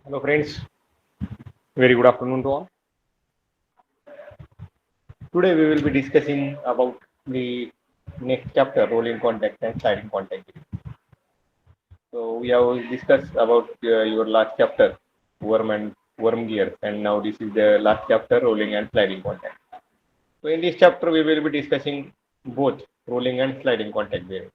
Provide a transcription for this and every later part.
Hello friends, very good afternoon to all. Today we will be discussing about the next chapter, rolling contact and sliding contact. So we have discussed about your last chapter, worm and worm gears, and now this is the last chapter, rolling and sliding contact. So in this chapter we will be discussing both rolling and sliding contact bearing.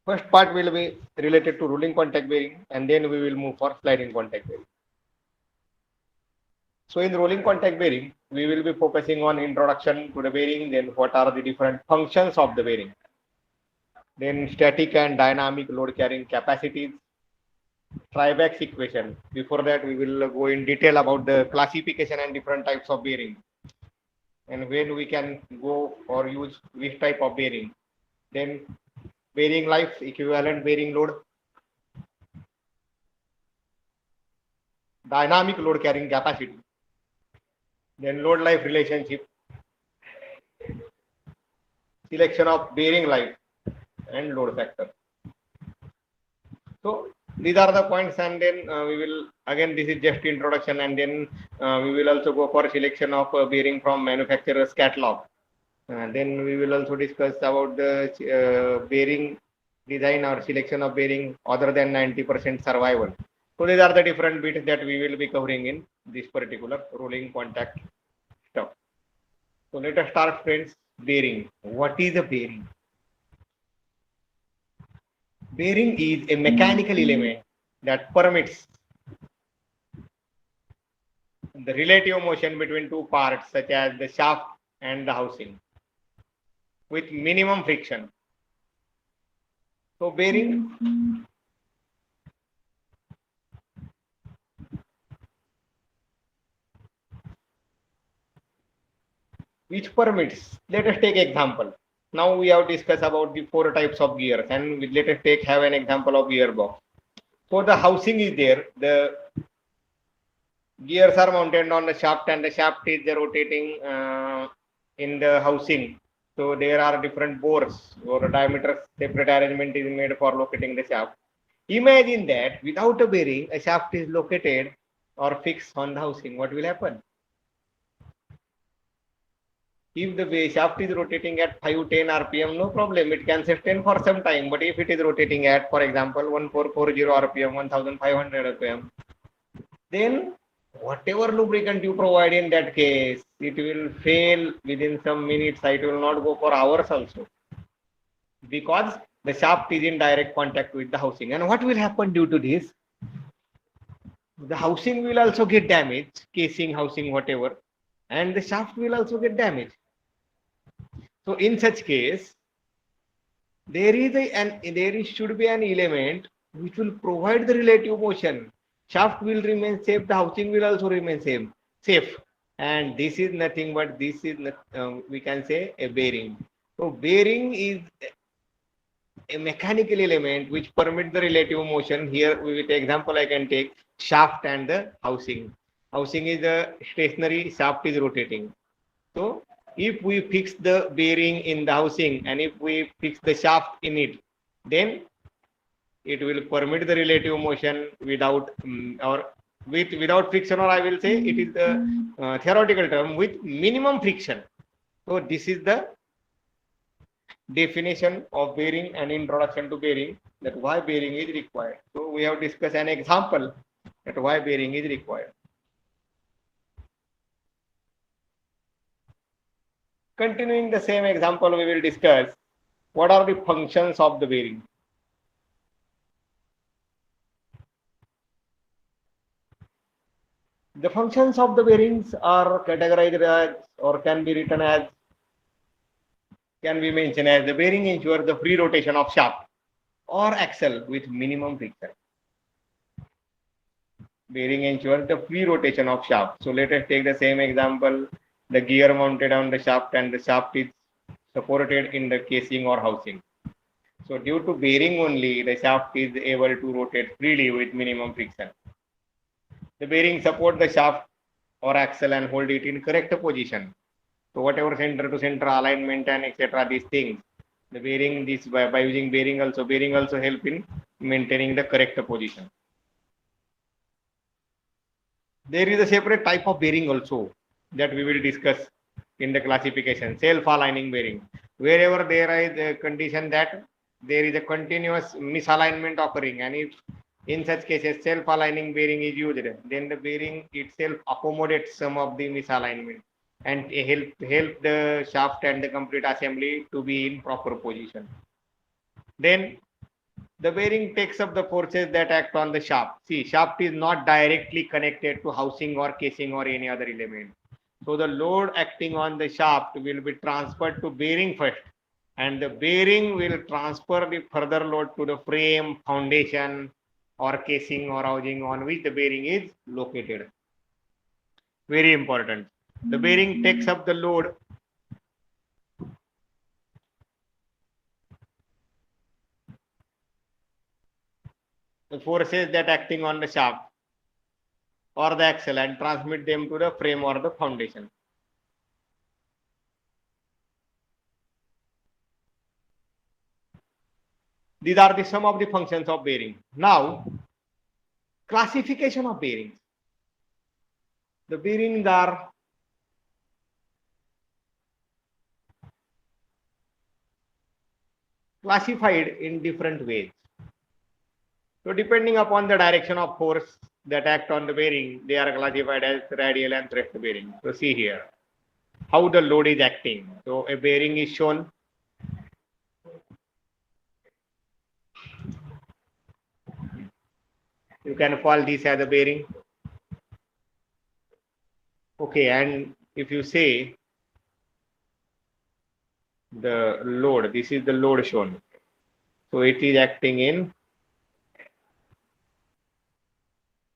First part will be related to rolling contact bearing, and then we will move for sliding contact bearing. So in rolling contact bearing, we will be focusing on introduction to the bearing, then what are the different functions of the bearing, then static and dynamic load carrying capacities, Triebach's equation. Before that, we will go in detail about the classification and different types of bearing, and when we can go or use which type of bearing. Then bearing life, equivalent bearing load, dynamic load carrying capacity, then load life relationship, selection of bearing life, and load factor. So these are the points, and then we will again, this is just introduction, and then we will also go for selection of bearing from manufacturer's catalog. Then we will also discuss about the bearing design or selection of bearing other than 90% survival. So these are the different bits that we will be covering in this particular rolling contact stuff. So let us start, friends. Bearing. What is a bearing? Bearing is a mechanical element that permits the relative motion between two parts such as the shaft and the housing with minimum friction. So bearing which permits, let us take example. Now we have discussed about the four types of gears, and let us have an example of gearbox. So the housing is there, the gears are mounted on the shaft, and the shaft is rotating in the housing. So there are different bores or diameter separate arrangement is made for locating the shaft. Imagine that without a bearing, a shaft is located or fixed on the housing. What will happen? If the shaft is rotating at 510 RPM, no problem, it can sustain for some time. But if it is rotating at, for example, 1440 RPM, 1500 RPM, then whatever lubricant you provide in that case, it will fail within some minutes. It will not go for hours also, because the shaft is in direct contact with the housing. And what will happen due to this? The housing will also get damaged, casing, housing, whatever, and the shaft will also get damaged. So in such case, there should be an element which will provide the relative motion. Shaft will remain safe, the housing will also remain safe. And this is nothing but we can say a bearing. So bearing is a mechanical element which permits the relative motion. Here with example I can take shaft and the housing. Housing is a stationary, shaft is rotating. So if we fix the bearing in the housing and if we fix the shaft in it, then it will permit the relative motion without without friction, or I will say it is the theoretical term, with minimum friction. So this is the definition of bearing and introduction to bearing, that why bearing is required. So we have discussed an example that why bearing is required. Continuing the same example, we will discuss what are the functions of the bearing. The functions of the bearings are categorized as, or can be written as, can be mentioned as: the bearing ensures the free rotation of shaft or axle with minimum friction. Bearing ensures the free rotation of shaft. So let us take the same example: the gear mounted on the shaft and the shaft is supported in the casing or housing. So due to bearing only, the shaft is able to rotate freely with minimum friction. The bearing support the shaft or axle and hold it in correct position. So whatever center to center alignment and etc. these things, the bearing, this by using bearing also help in maintaining the correct position. There is a separate type of bearing also that we will discuss in the classification, self-aligning bearing. Wherever there is a condition that there is a continuous misalignment occurring, and if in such cases self-aligning bearing is used, then the bearing itself accommodates some of the misalignment and help the shaft and the complete assembly to be in proper position. Then the bearing takes up the forces that act on the shaft. See, shaft is not directly connected to housing or casing or any other element. So the load acting on the shaft will be transferred to bearing first, and the bearing will transfer the further load to the frame, foundation, or casing or housing on which the bearing is located. Very important. The bearing takes up the load the forces that acting on the shaft or the axle and transmit them to the frame or the foundation. These are the some of the functions of bearing. Now, classification of bearings. The bearings are classified in different ways. So depending upon the direction of force that act on the bearing, they are classified as radial and thrust bearing. So see here how the load is acting. So a bearing is shown. You can call this as a bearing. Okay, and if you say the load, this is the load shown. So it is acting in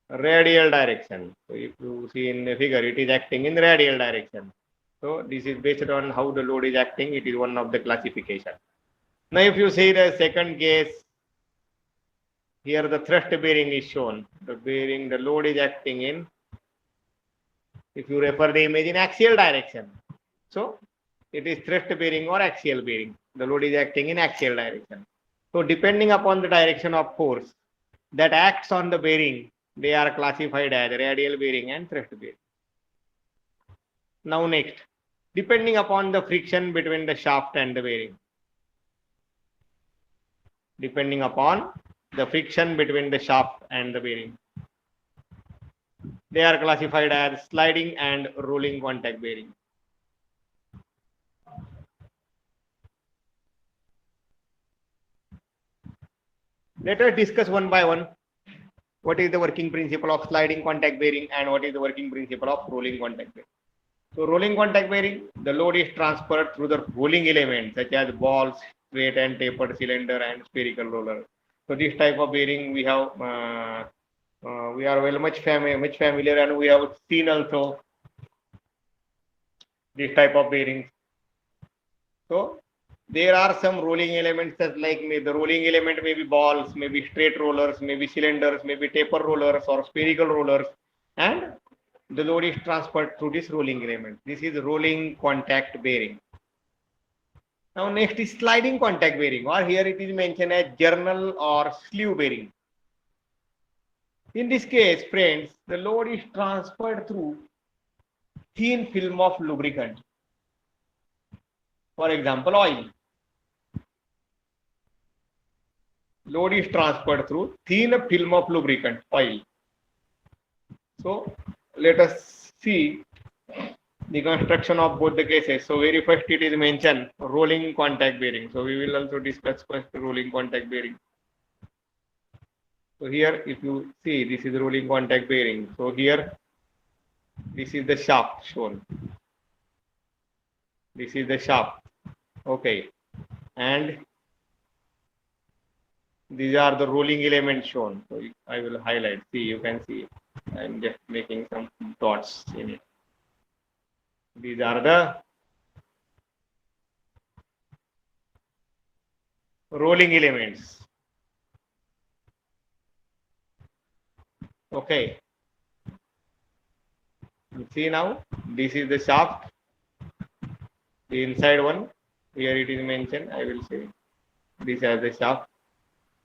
radial direction. So if you see in the figure, it is acting in radial direction. So this is based on how the load is acting. It is one of the classification. Now if you see the second case, here the thrust bearing is shown. The bearing, the load is acting in, if you refer the image, in axial direction. So it is thrust bearing or axial bearing. The load is acting in axial direction. So depending upon the direction of force that acts on the bearing, they are classified as radial bearing and thrust bearing. Now next, depending upon the friction between the shaft and the bearing. Depending upon the friction between the shaft and the bearing, they are classified as sliding and rolling contact bearing. Let us discuss one by one what is the working principle of sliding contact bearing and what is the working principle of rolling contact bearing. So rolling contact bearing, the load is transferred through the rolling elements such as balls, straight and tapered cylinder and spherical roller. So this type of bearing we have, we are much familiar, and we have seen also this type of bearings. So there are some rolling elements that like the rolling element may be balls, maybe straight rollers, maybe cylinders, maybe taper rollers or spherical rollers, and the load is transferred through this rolling element. This is rolling contact bearing. Now next is sliding contact bearing, or here it is mentioned as journal or sleeve bearing. In this case, friends, the load is transferred through thin film of lubricant. For example, oil. Load is transferred through thin film of lubricant, oil. So let us see the construction of both the cases. So very first it is mentioned rolling contact bearing. So we will also discuss first rolling contact bearing. So here if you see, this is rolling contact bearing. So here this is the shaft shown. This is the shaft. Okay. And these are the rolling elements shown. So I will highlight. See, you can see I'm just making some dots in it. These are the rolling elements. Okay. You see now, this is the shaft. The inside one, here it is mentioned. I will say this as the shaft.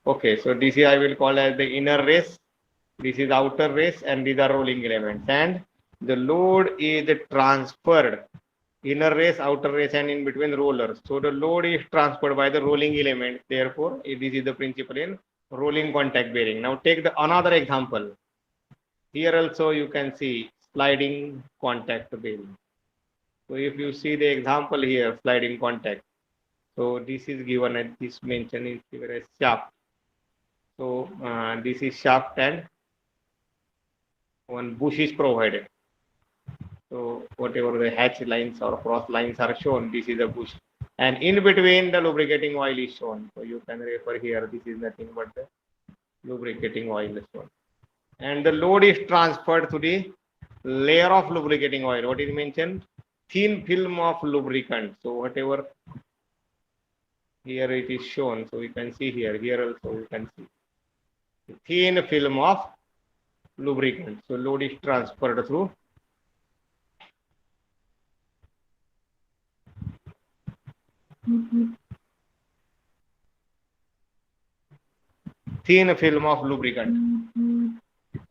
Okay, so this I will call as the inner race, This is outer race and these are rolling elements, and the load is transferred inner race, outer race, and in between rollers. So the load is transferred by the rolling element. Therefore, this is the principle in rolling contact bearing. Now take the another example. Here also you can see sliding contact bearing. So if you see the example here, sliding contact. So this is given as this mentioned is given as shaft. So this is shaft and one bush is provided. So whatever the hatch lines or cross lines are shown, this is a bush. And in between the lubricating oil is shown. So you can refer here, this is nothing but the lubricating oil is shown. And the load is transferred to the layer of lubricating oil. What is mentioned? Thin film of lubricant. So whatever here it is shown. So we can see here. Here also we can see thin film of lubricant. So load is transferred through thin film of lubricant.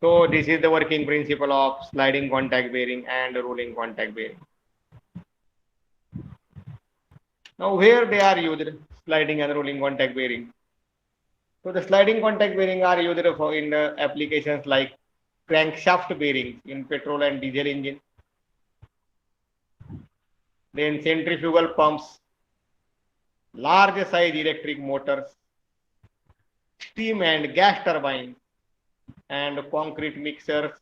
So this is the working principle of sliding contact bearing and rolling contact bearing. Now where they are used, sliding and rolling contact bearing. So the sliding contact bearing are used in applications like crankshaft bearings in petrol and diesel engine. Then centrifugal pumps, large size electric motors, steam and gas turbines, and concrete mixers.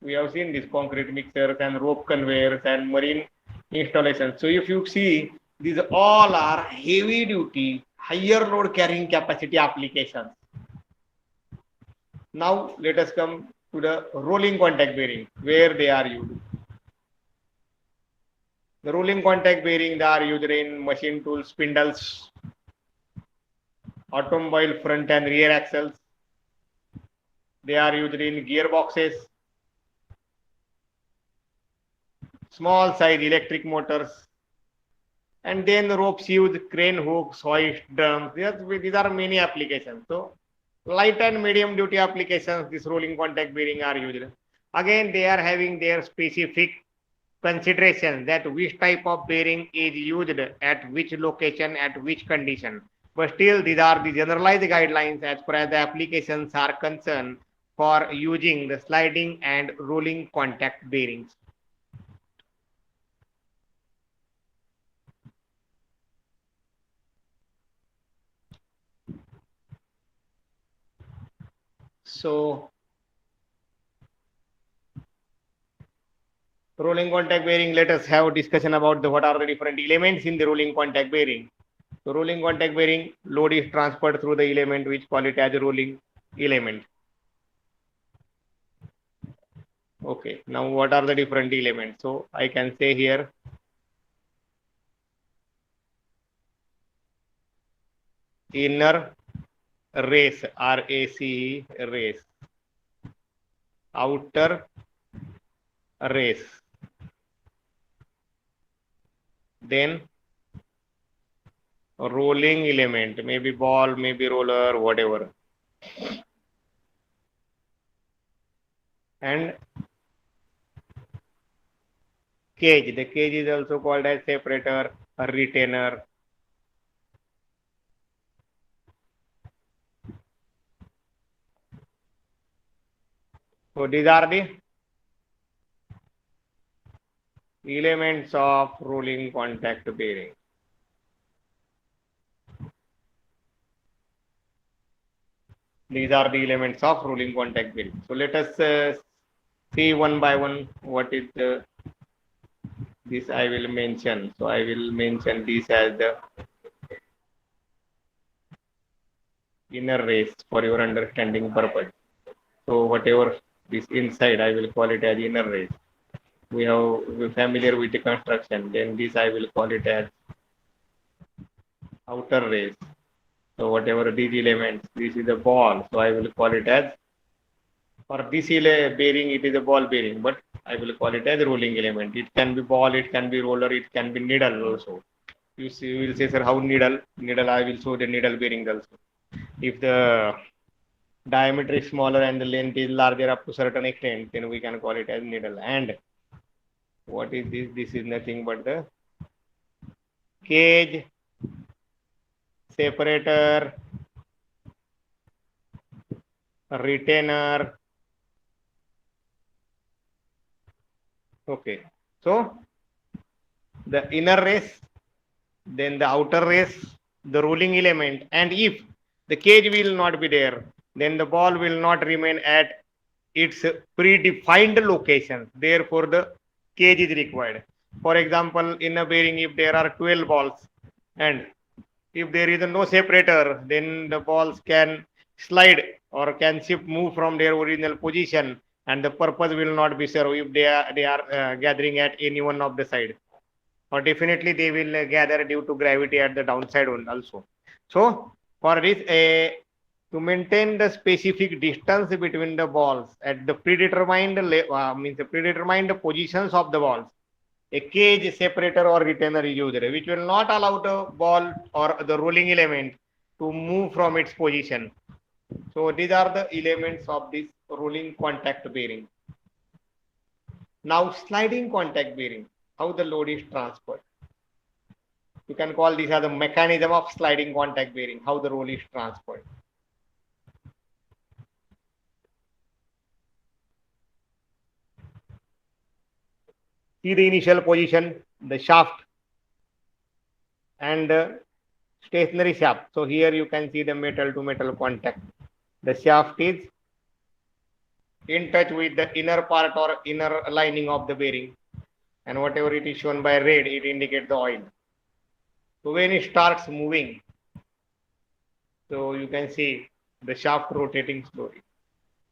We have seen these concrete mixers and rope conveyors and marine installations. So if you see, these all are heavy duty, higher load carrying capacity applications. Now let us come to the rolling contact bearing, where they are used. The rolling contact bearing, they are used in machine tools, spindles, automobile front and rear axles. They are used in gearboxes, small size electric motors, and then ropes used, crane hooks, hoist, drums. These are many applications. So light and medium duty applications, this rolling contact bearing are used. Again, they are having their specific consideration that which type of bearing is used at which location, at which condition. But still, these are the generalized guidelines as far as the applications are concerned for using the sliding and rolling contact bearings. So rolling contact bearing, let us have a discussion about what are the different elements in the rolling contact bearing. So rolling contact bearing, load is transferred through the element which call it as a rolling element. Okay, now what are the different elements? So I can say here inner race, RACE, race, outer race, then rolling element, maybe ball, maybe roller, whatever, and cage. The cage is also called as separator, a retainer. So these are the elements of rolling contact bearing. These are the elements of rolling contact bearing. So let us see one by one what is this I will mention. So I will mention this as the inner race for your understanding purpose. So whatever this inside, I will call it as inner race. We're familiar with the construction. Then this I will call it as outer race. So whatever these elements, this is a ball. So I will call it as, for this bearing, it is a ball bearing, but I will call it as a rolling element. It can be ball, it can be roller, it can be needle also. You will say, sir, how needle? Needle, I will show the needle bearing also. If the diameter is smaller and the length is larger up to certain extent, then we can call it as needle. And what is this? This is nothing but the cage, separator, retainer. Okay, so the inner race, then the outer race, the rolling element, and if the cage will not be there, then the ball will not remain at its predefined location. Therefore, the cage is required. For example, in a bearing, if there are 12 balls and if there is no separator, then the balls can slide or can shift, move from their original position, and the purpose will not be served if they are gathering at any one of the side, or definitely they will gather due to gravity at the downside also. So for this, to maintain the specific distance between the balls at the means the predetermined positions of the balls, a cage, separator or retainer is used, which will not allow the ball or the rolling element to move from its position. So these are the elements of this rolling contact bearing. Now sliding contact bearing, how the load is transferred. You can call this as the mechanism of sliding contact bearing, how the roll is transferred. See the initial position, the shaft and the stationary shaft. So here you can see the metal to metal contact. The shaft is in touch with the inner part or inner lining of the bearing, and whatever it is shown by red, it indicates the oil. So when it starts moving, so you can see the shaft rotating slowly.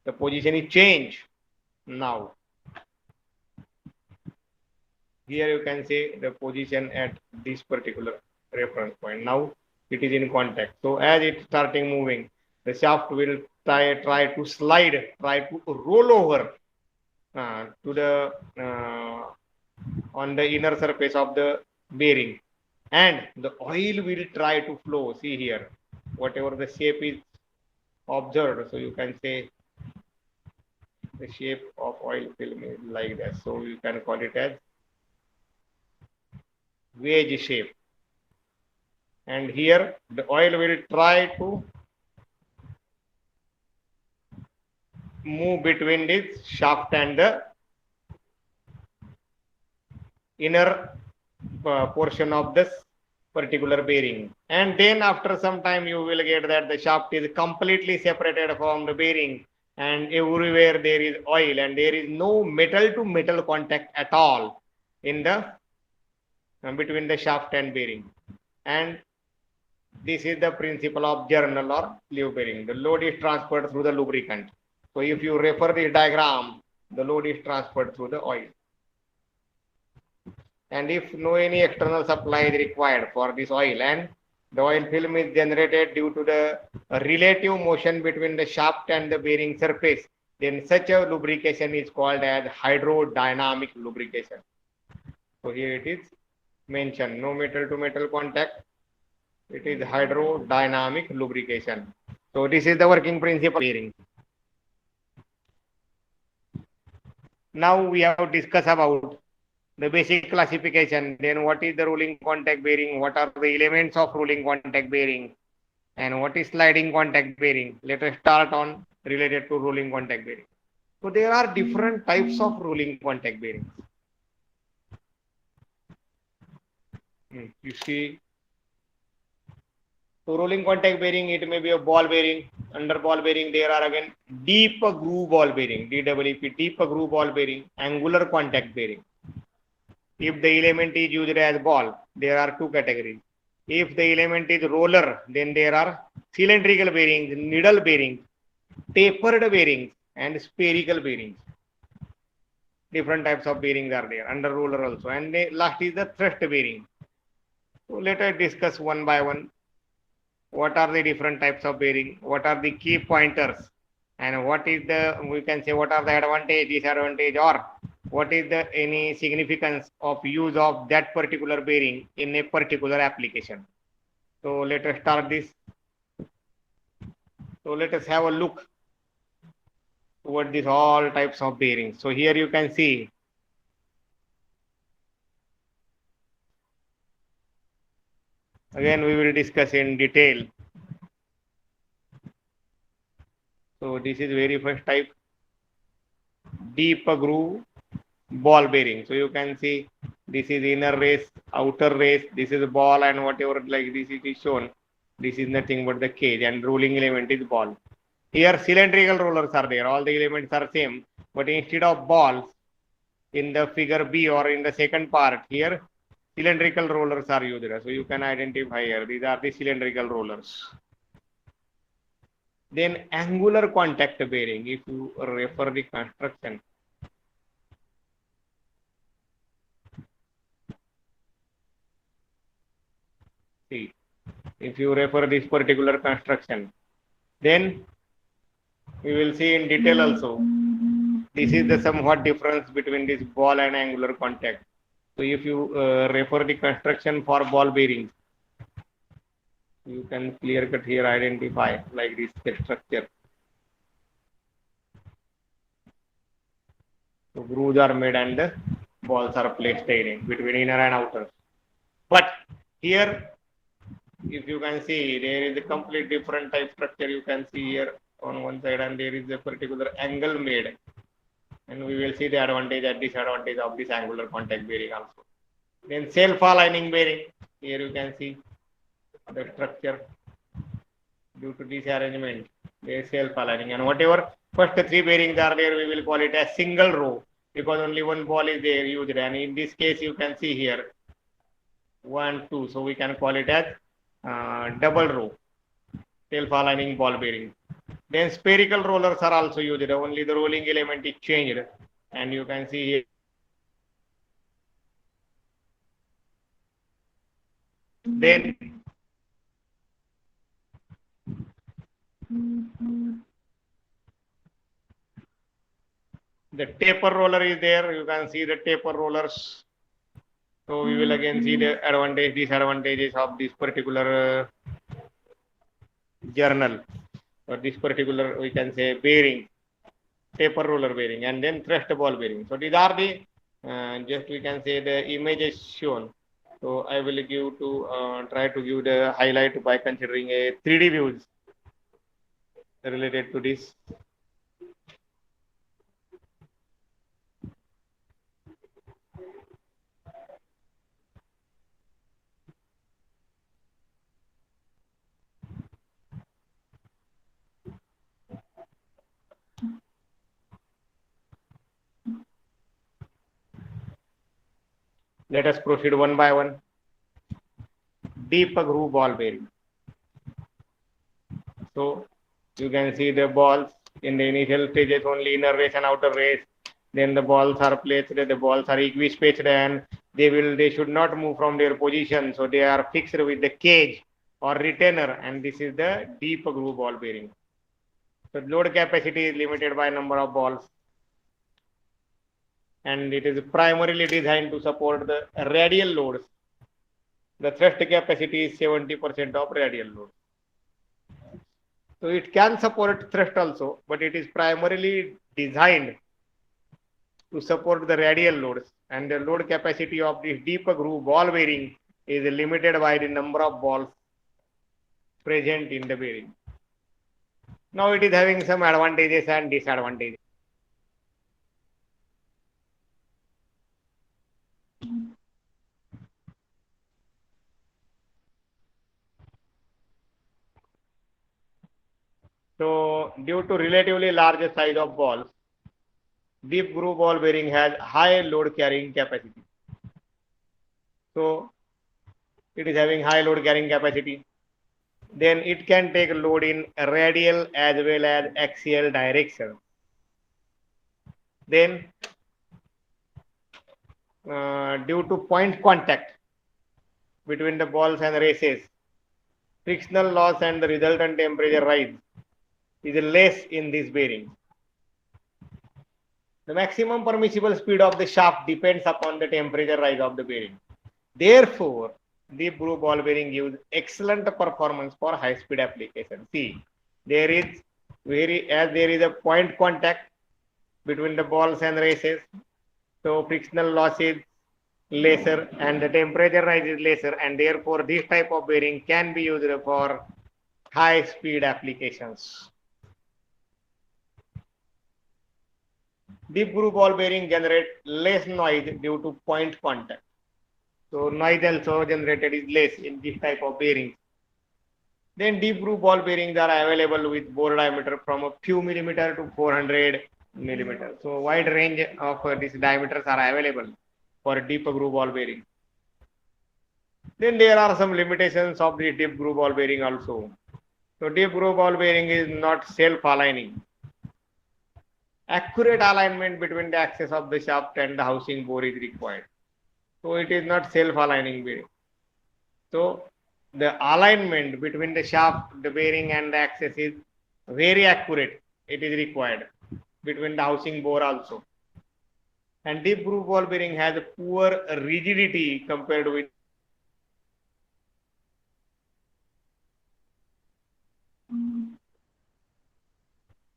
The position is changed now. Here you can see the position at this particular reference point. Now it is in contact. So as it starting moving, the shaft will try to slide, try to roll over to the on the inner surface of the bearing, and the oil will try to flow. See here, whatever the shape is observed. So you can say the shape of oil film is like that. So you can call it as wedge shape. And here the oil will try to move between this shaft and the inner portion of this particular bearing. And then after some time you will get that the shaft is completely separated from the bearing, and everywhere there is oil and there is no metal to metal contact at all in the between the shaft and bearing. And this is the principle of journal or sleeve bearing. The load is transferred through the lubricant. So if you refer this diagram, the load is transferred through the oil. And if no any external supply is required for this oil, and the oil film is generated due to the relative motion between the shaft and the bearing surface, then such a lubrication is called as hydrodynamic lubrication. So here it is mentioned, no metal to metal contact. It is hydrodynamic lubrication. So this is the working principle of bearing. Now we have discussed about the basic classification. Then what is the rolling contact bearing? What are the elements of rolling contact bearing? And what is sliding contact bearing? Let us start on related to rolling contact bearing. So there are different types of rolling contact bearings. You see, so rolling contact bearing, it may be a ball bearing. Under ball bearing, there are again deep groove ball bearing, DWP, deep groove ball bearing, angular contact bearing. If the element is used as ball, there are two categories. If the element is roller, then there are cylindrical bearings, needle bearings, tapered bearings, and spherical bearings. Different types of bearings are there under roller also. And last is the thrust bearing. So let us discuss one by one. What are the different types of bearing? What are the key pointers? And what is the, we can say, what are the advantage, disadvantage, or what is the any significance of use of that particular bearing in a particular application? So let us start this. So let us have a look toward this all types of bearings. So here you can see again we will discuss in detail. So this is very first type, deep groove ball bearing. So you can see this is inner race, outer race, this is ball, and whatever like this it is shown. This is nothing but the cage, and rolling element is ball. Here cylindrical rollers are there, all the elements are same, but instead of balls in the figure B or in the second part, here cylindrical rollers are used. So you can identify here, these are the cylindrical rollers. Then angular contact bearing, if you refer the construction. See, if you refer this particular construction, then we will see in detail also. This is the somewhat difference between this ball and angular contact. So if you refer the construction for ball bearings, you can clear cut here identify like this structure. So grooves are made and the balls are placed in between inner and outer. But here, if you can see, there is a complete different type structure you can see here on one side, and there is a particular angle made. And we will see the advantage and disadvantage of this angular contact bearing also. Then self-aligning bearing, here you can see the structure due to this arrangement, they are self-aligning, and whatever first three bearings are there, we will call it as single row because only one ball is there used, and in this case you can see here 1, 2, so we can call it as double row self-aligning ball bearing. Then spherical rollers are also used, only the rolling element is changed, and you can see here. Then the taper roller is there, you can see the taper rollers. So we will again see the advantage, disadvantages of this particular journal, or this particular, we can say, bearing, taper roller bearing, and then thrust ball bearing. So these are the just we can say the images shown. So I will give to try to give the highlight by considering a 3D views related to this. Let us proceed one by one. Deep groove ball bearing. So you can see the balls in the initial stages only inner race and outer race. Then the balls are placed, the balls are equispaced, and they should not move from their position. So they are fixed with the cage or retainer, and this is the deep groove ball bearing. So load capacity is limited by number of balls, and it is primarily designed to support the radial loads. The thrust capacity is 70% of radial load. So it can support thrust also, but it is primarily designed to support the radial loads, and the load capacity of this deep groove ball bearing is limited by the number of balls present in the bearing. Now it is having some advantages and disadvantages. So due to relatively larger size of balls, deep groove ball bearing has high load carrying capacity. So it is having high load carrying capacity. Then it can take load in radial as well as axial direction. Then due to point contact between the balls and races, frictional loss and the resultant temperature rise is less in this bearing. The maximum permissible speed of the shaft depends upon the temperature rise of the bearing. Therefore, deep groove ball bearing gives excellent performance for high speed application. See, there is a point contact between the balls and races. So frictional loss is lesser and the temperature rise is lesser, and therefore this type of bearing can be used for high speed applications. Deep groove ball bearing generate less noise due to point contact. So noise also generated is less in this type of bearings. Then deep groove ball bearings are available with bore diameter from a few millimeter to 400 millimeter. So wide range of these diameters are available for deep groove ball bearing. Then there are some limitations of the deep groove ball bearing also. So deep groove ball bearing is not self-aligning. Accurate alignment between the axis of the shaft and the housing bore is required. So it is not self-aligning bearing. So the alignment between the shaft, the bearing and the axis is very accurate. It is required between the housing bore also. And deep groove ball bearing has a poor rigidity compared with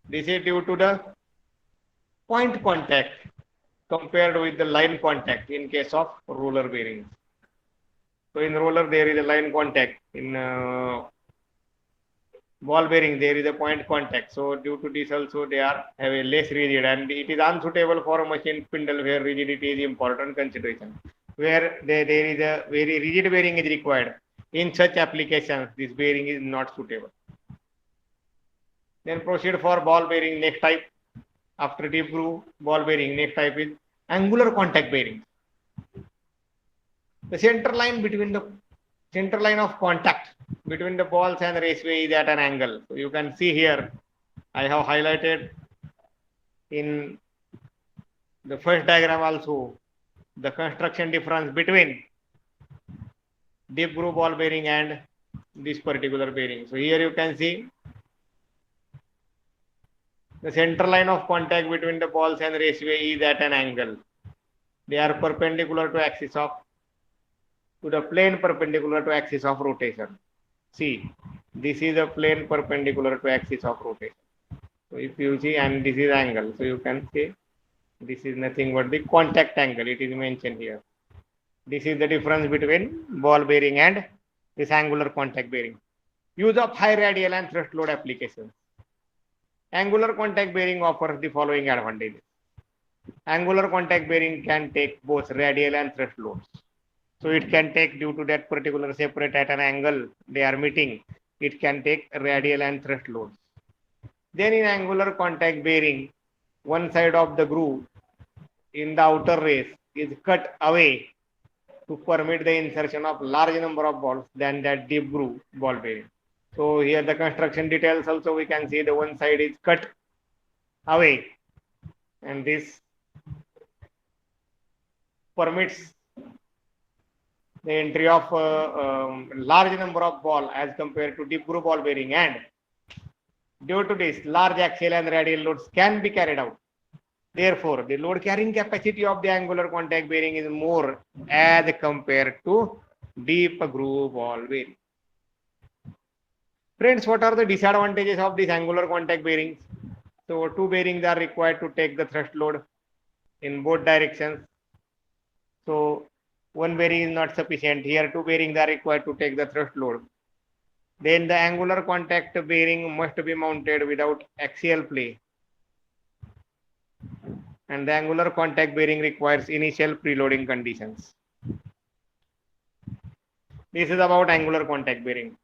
this is due to the point contact compared with the line contact in case of roller bearings. So in roller there is a line contact. In ball bearing there is a point contact. So due to this also they are have a less rigid, and it is unsuitable for a machine spindle where rigidity is important consideration. Where there is a very rigid bearing is required. In such applications this bearing is not suitable. Then proceed for ball bearing next type. After deep groove ball bearing, next type is angular contact bearing. The center line of contact between the balls and the raceway is at an angle. So you can see here, I have highlighted in the first diagram also the construction difference between deep groove ball bearing and this particular bearing. So here you can see the center line of contact between the balls and raceway is at an angle. They are perpendicular to the plane perpendicular to axis of rotation. See, this is a plane perpendicular to axis of rotation. So if you see, and this is angle, so you can say this is nothing but the contact angle. It is mentioned here. This is the difference between ball bearing and this angular contact bearing. Use of high radial and thrust load applications. Angular contact bearing offers the following advantages. Angular contact bearing can take both radial and thrust loads. So it can take, due to that particular separate at an angle they are meeting, it can take radial and thrust loads. Then in angular contact bearing, one side of the groove in the outer race is cut away to permit the insertion of large number of balls than that deep groove ball bearing. So here the construction details also we can see the one side is cut away, and this permits the entry of large number of ball as compared to deep groove ball bearing, and due to this large axial and radial loads can be carried out. Therefore, the load carrying capacity of the angular contact bearing is more as compared to deep groove ball bearing. Friends, what are the disadvantages of these angular contact bearings? So two bearings are required to take the thrust load in both directions. So one bearing is not sufficient. Here two bearings are required to take the thrust load. Then the angular contact bearing must be mounted without axial play. And the angular contact bearing requires initial preloading conditions. This is about angular contact bearing.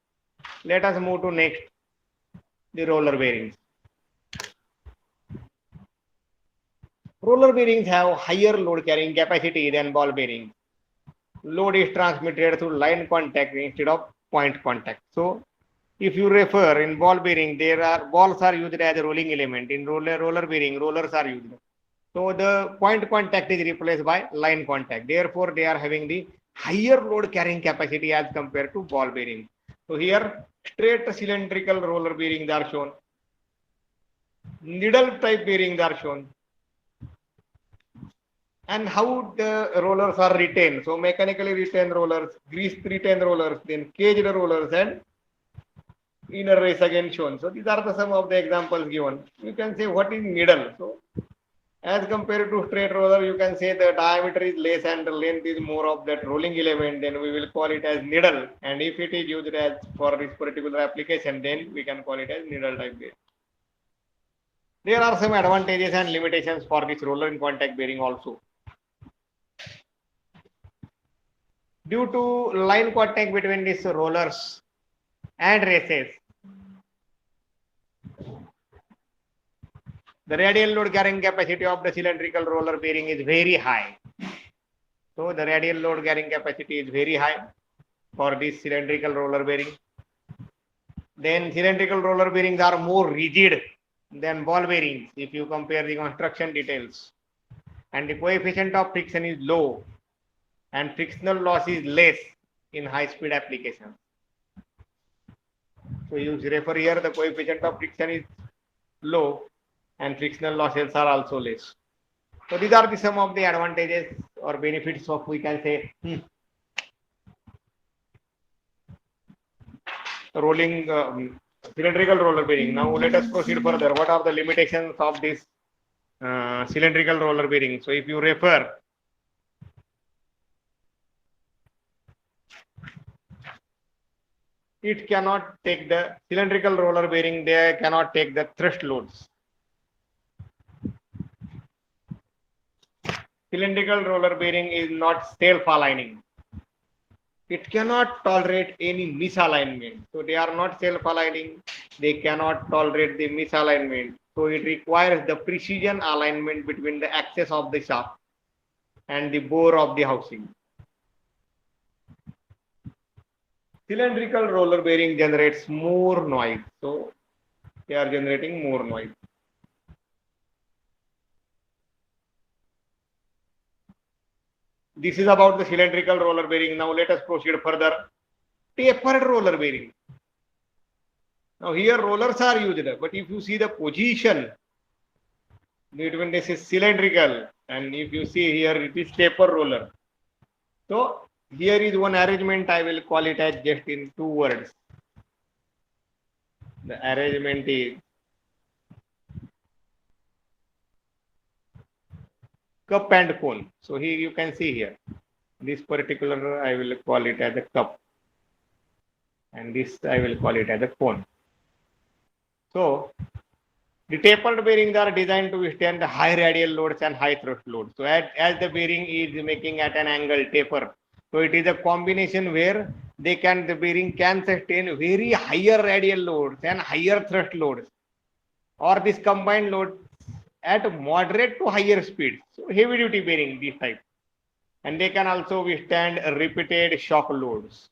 Let us move to next, the roller bearings. Roller bearings have higher load carrying capacity than ball bearings. Load is transmitted through line contact instead of point contact. So if you refer in ball bearing, balls are used as a rolling element. In roller bearing, rollers are used. So the point contact is replaced by line contact. Therefore, they are having the higher load carrying capacity as compared to ball bearing. So here straight cylindrical roller bearings are shown. Needle type bearings are shown. And how the rollers are retained. So mechanically retained rollers, grease retained rollers, then caged rollers, and inner race again shown. So these are some of the examples given. You can say what is needle. So As compared to straight roller, you can say the diameter is less and the length is more of that rolling element, then we will call it as needle. And if it is used as for this particular application, then we can call it as needle type bearing. There are some advantages and limitations for this roller in contact bearing also. Due to line contact between these rollers and races, the radial load carrying capacity of the cylindrical roller bearing is very high. So the radial load carrying capacity is very high for this cylindrical roller bearing. Then cylindrical roller bearings are more rigid than ball bearings if you compare the construction details. And the coefficient of friction is low and frictional loss is less in high speed applications. So you refer here, the coefficient of friction is low and frictional losses are also less. So these are the some of the advantages or benefits of, we can say, rolling cylindrical roller bearing. Now let us proceed further. What are the limitations of this cylindrical roller bearing? So if you refer, it cannot take the cylindrical roller bearing, they cannot take the thrust loads. Cylindrical roller bearing is not self-aligning. It cannot tolerate any misalignment. So they are not self-aligning. They cannot tolerate the misalignment. So it requires the precision alignment between the axis of the shaft and the bore of the housing. Cylindrical roller bearing generates more noise. So they are generating more noise. This is about the cylindrical roller bearing. Now let us proceed further. Tapered roller bearing. Now here rollers are used, but if you see the position between this is cylindrical and if you see here it is taper roller. So here is one arrangement, I will call it as just in 2 words. The arrangement is cup and cone. So here you can see here, this particular I will call it as a cup and this I will call it as a cone. So the tapered bearings are designed to withstand the high radial loads and high thrust loads. So as the bearing is making at an angle taper, so it is a combination where the bearing can sustain very higher radial loads and higher thrust loads, or this combined load at moderate to higher speeds. So heavy duty bearing this type, and they can also withstand repeated shock loads.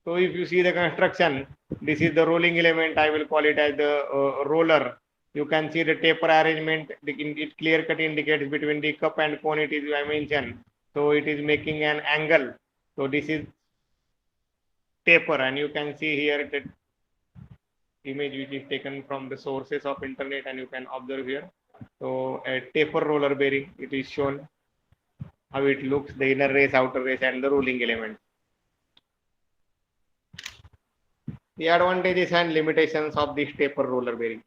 So if you see the construction, this is the rolling element, I will call it as the roller. You can see the taper arrangement, it clear cut indicates between the cup and cone, it is I mentioned. So it is making an angle. So this is taper, and you can see here that image which is taken from the sources of internet, and you can observe here. So a taper roller bearing, it is shown how it looks, the inner race, outer race, and the rolling element. The advantages and limitations of this taper roller bearing.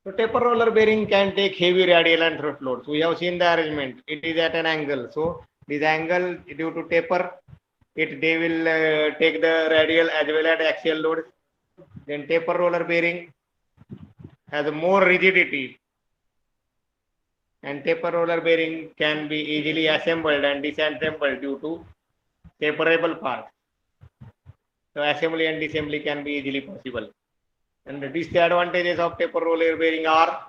So taper roller bearing can take heavy radial and thrust loads. We have seen the arrangement. It is at an angle. So this angle due to taper, they will take the radial as well as axial load. Then taper roller bearing has more rigidity, and taper roller bearing can be easily assembled and disassembled due to taperable parts. So assembly and disassembly can be easily possible. And the disadvantages of taper roller bearing are,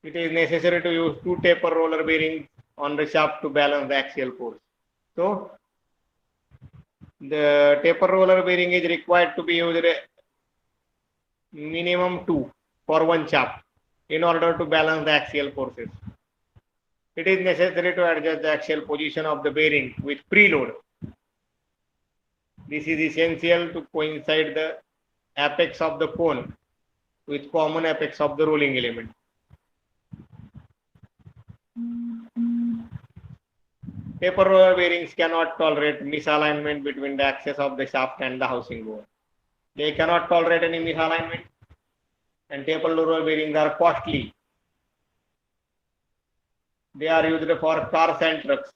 it is necessary to use 2 taper roller bearings on the shaft to balance the axial force. So the taper roller bearing is required to be used minimum 2 for one shaft in order to balance the axial forces. It is necessary to adjust the axial position of the bearing with preload. This is essential to coincide the apex of the cone with common apex of the rolling element. Taper roller bearings cannot tolerate misalignment between the axis of the shaft and the housing bore. They cannot tolerate any misalignment, and tapered roller bearings are costly. They are used for cars and trucks,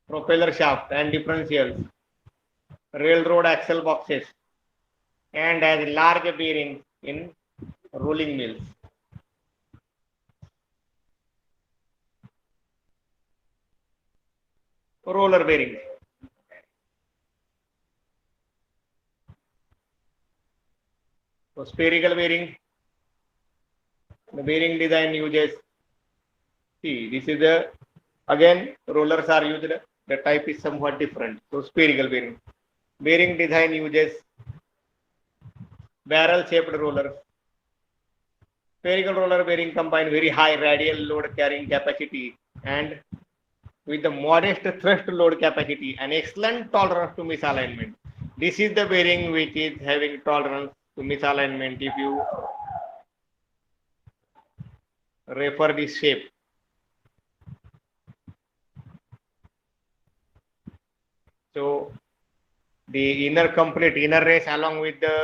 propeller shaft and differentials, railroad axle boxes, and as large bearings in rolling mills. Roller bearings. So spherical bearing, the bearing design uses, see, this is the, again, rollers are used, the type is somewhat different. So spherical bearing. Bearing design uses barrel shaped rollers. Spherical roller bearing combine very high radial load carrying capacity and with the modest thrust load capacity and excellent tolerance to misalignment. This is the bearing which is having tolerance to misalignment if you refer this shape. So the inner complete inner race along with the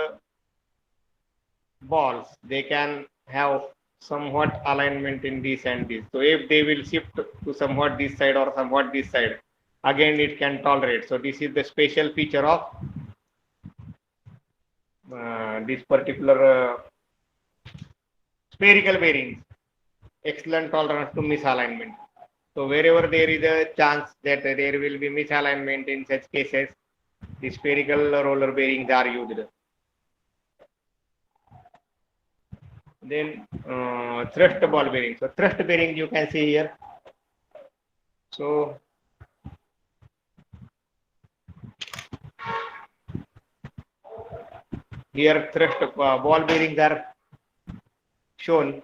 balls, they can have somewhat alignment in this and this. So if they will shift to somewhat this side or somewhat this side, again it can tolerate. So this is the special feature of this particular spherical bearings. Excellent tolerance to misalignment. So wherever there is a chance that there will be misalignment in such cases, the spherical roller bearings are used. Then thrust ball bearing. So thrust bearing you can see here. So here thrust ball bearings are shown.